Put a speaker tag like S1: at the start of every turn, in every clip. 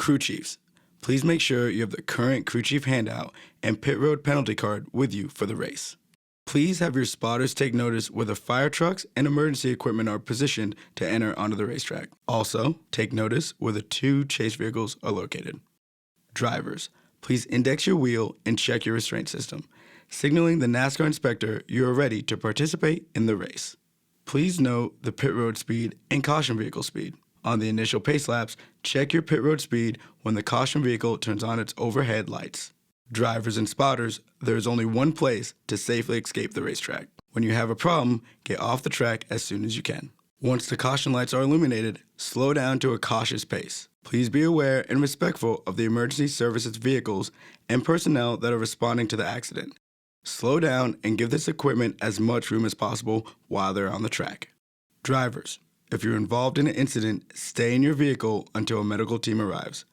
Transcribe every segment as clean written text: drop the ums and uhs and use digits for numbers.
S1: Crew chiefs, please make sure you have the current crew chief handout and pit road penalty card with you for the race. Please have your spotters take notice where the fire trucks and emergency equipment are positioned to enter onto the racetrack. Also, take notice where the 2 chase vehicles are located. Drivers, please index your wheel and check your restraint system, signaling the NASCAR inspector you are ready to participate in the race. Please note the pit road speed and caution vehicle speed. On the initial pace laps, check your pit road speed when the caution vehicle turns on its overhead lights. Drivers and spotters, there is only one place to safely escape the racetrack. When you have a problem, get off the track as soon as you can. Once the caution lights are illuminated, slow down to a cautious pace. Please be aware and respectful of the emergency services vehicles and personnel that are responding to the accident. Slow down and give this equipment as much room as possible while they're on the track. Drivers, if you're involved in an incident, stay in your vehicle until a medical team arrives.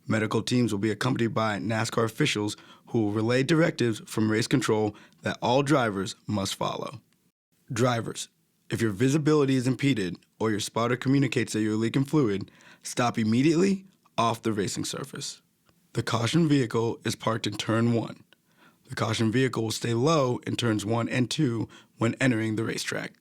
S1: Medical teams will be accompanied by NASCAR officials who will relay directives from race control that all drivers must follow. Drivers, if your visibility is impeded or your spotter communicates that you're leaking fluid, stop immediately off the racing surface. The caution vehicle is parked in turn 1. The caution vehicle will stay low in turns 1 and 2 when entering the racetrack.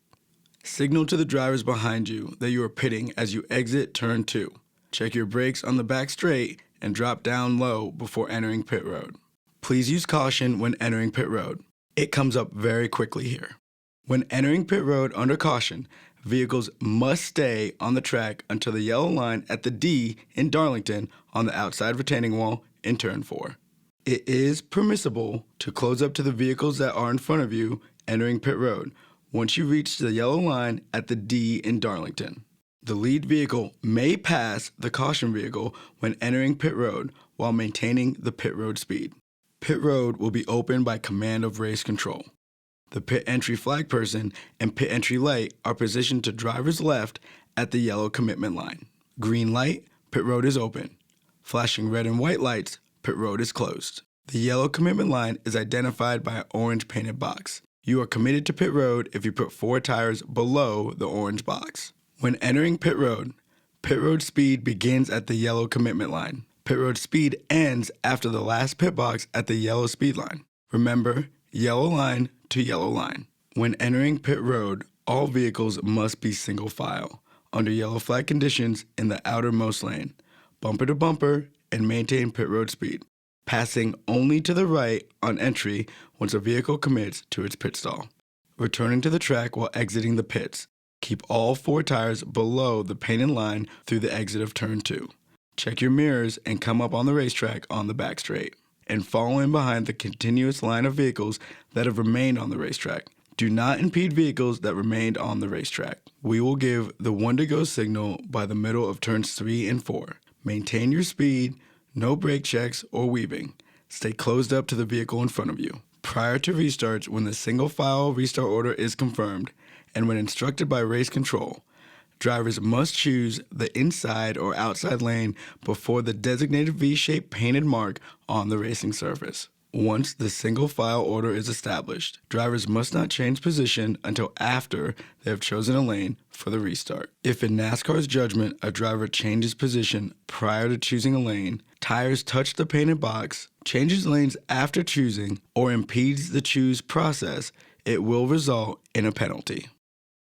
S1: Signal to the drivers behind you that you are pitting as you exit turn 2. Check your brakes on the back straight and drop down low before entering pit road. Please use caution when entering pit road. It comes up very quickly here. When entering pit road under caution, vehicles must stay on the track until the yellow line at the D in Darlington on the outside retaining wall in turn 4. It is permissible to close up to the vehicles that are in front of you entering pit road once you reach the yellow line at the D in Darlington. The lead vehicle may pass the caution vehicle when entering pit road while maintaining the pit road speed. Pit road will be opened by command of race control. The pit entry flag person and pit entry light are positioned to driver's left at the yellow commitment line. Green light, pit road is open. Flashing red and white lights, pit road is closed. The yellow commitment line is identified by an orange painted box. You are committed to pit road if you put 4 tires below the orange box. When entering pit road speed begins at the yellow commitment line. Pit road speed ends after the last pit box at the yellow speed line. Remember, yellow line to yellow line. When entering pit road, all vehicles must be single file, under yellow flag conditions in the outermost lane, bumper to bumper, and maintain pit road speed, passing only to the right on entry once a vehicle commits to its pit stall. Returning to the track while exiting the pits. Keep all 4 tires below the painted line through the exit of turn 2. Check your mirrors and come up on the racetrack on the back straight. And follow in behind the continuous line of vehicles that have remained on the racetrack. Do not impede vehicles that remained on the racetrack. We will give the 1 to go signal by the middle of turns 3 and 4. Maintain your speed, no brake checks or weaving. Stay closed up to the vehicle in front of you. Prior to restarts, when the single file restart order is confirmed, and when instructed by race control, drivers must choose the inside or outside lane before the designated V-shaped painted mark on the racing surface. Once the single file order is established, drivers must not change position until after they have chosen a lane for the restart. If in NASCAR's judgment a driver changes position prior to choosing a lane, tires touch the painted box, changes lanes after choosing, or impedes the choose process, it will result in a penalty.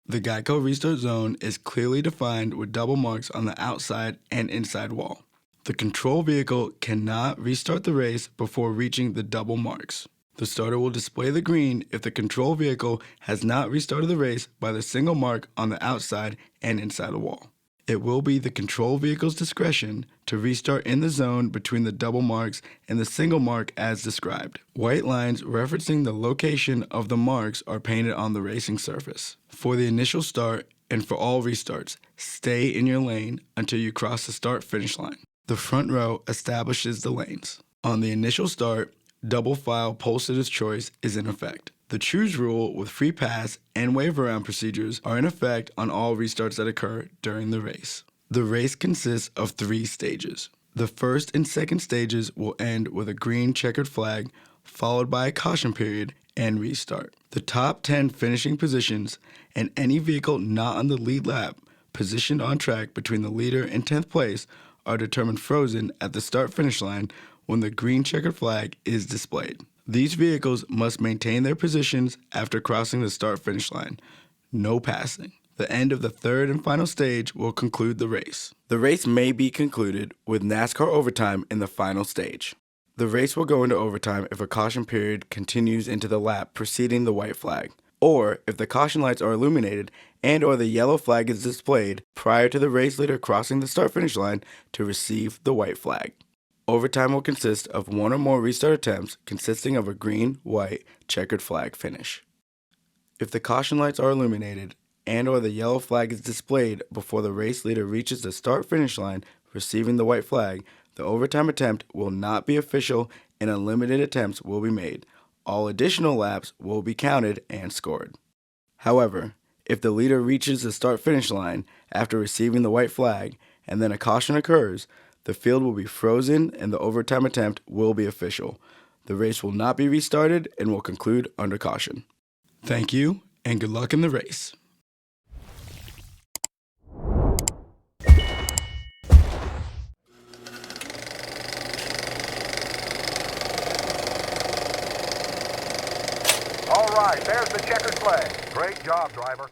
S1: The Geico restart zone is clearly defined with double marks on the outside and inside wall. The control vehicle cannot restart the race before reaching the double marks. The starter will display the green if the control vehicle has not restarted the race by the single mark on the outside and inside the wall. It will be the control vehicle's discretion to restart in the zone between the double marks and the single mark as described. White lines referencing the location of the marks are painted on the racing surface. For the initial start and for all restarts, stay in your lane until you cross the start-finish line. The front row establishes the lanes. On the initial start, double file pole sitter's choice is in effect. The choose rule with free pass and wave around procedures are in effect on all restarts that occur during the race. The race consists of 3 stages. The first and second stages will end with a green checkered flag, followed by a caution period and restart. The top 10 finishing positions and any vehicle not on the lead lap positioned on track between the leader and 10th place are determined frozen at the start-finish line when the green checkered flag is displayed. These vehicles must maintain their positions after crossing the start-finish line. No passing. The end of the third and final stage will conclude the race. The race may be concluded with NASCAR overtime in the final stage. The race will go into overtime if a caution period continues into the lap preceding the white flag, or if the caution lights are illuminated and or the yellow flag is displayed prior to the race leader crossing the start-finish line to receive the white flag. Overtime will consist of one or more restart attempts consisting of a green, white, checkered flag finish. If the caution lights are illuminated and or the yellow flag is displayed before the race leader reaches the start-finish line receiving the white flag, the overtime attempt will not be official and unlimited attempts will be made. All additional laps will be counted and scored. However, if the leader reaches the start-finish line after receiving the white flag and then a caution occurs, the field will be frozen and the overtime attempt will be official. The race will not be restarted and will conclude under caution. Thank you and good luck in the race.
S2: All right, there's the checkered flag. Great job, driver.